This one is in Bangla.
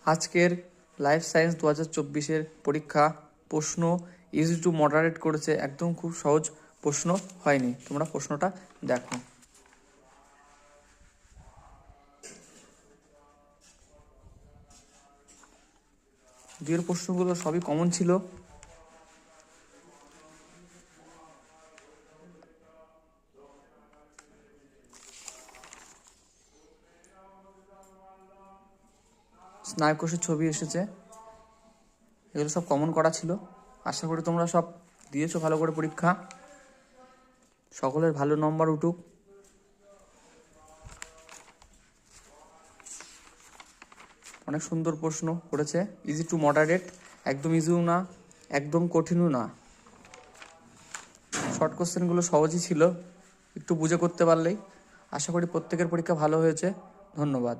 আজকের লাইফ সায়েন্স 2024-এর পরীক্ষা প্রশ্ন ইজি টু মডারেট করেছে, একদম খুব সহজ প্রশ্ন হয়নি। তোমরা প্রশ্নটা দেখো। দুইয়ের প্রশ্নগুলো সবই কমন ছিল। স্নায়ুকোষের ছবি এসেছে, এগুলো সব কমন করা ছিল। আশা করি তোমরা সব দিয়েছো ভালো করে পরীক্ষা, সকলের ভালো নম্বর উঠুক। অনেক সুন্দর প্রশ্ন করেছে, ইজি টু মডারেট, একদম ইজিও না একদম কঠিনও না। শর্ট কোশ্চেনগুলো সহজই ছিল, একটু বুঝে করতে পারলেই। আশা করি প্রত্যেকের পরীক্ষা ভালো হয়েছে। ধন্যবাদ।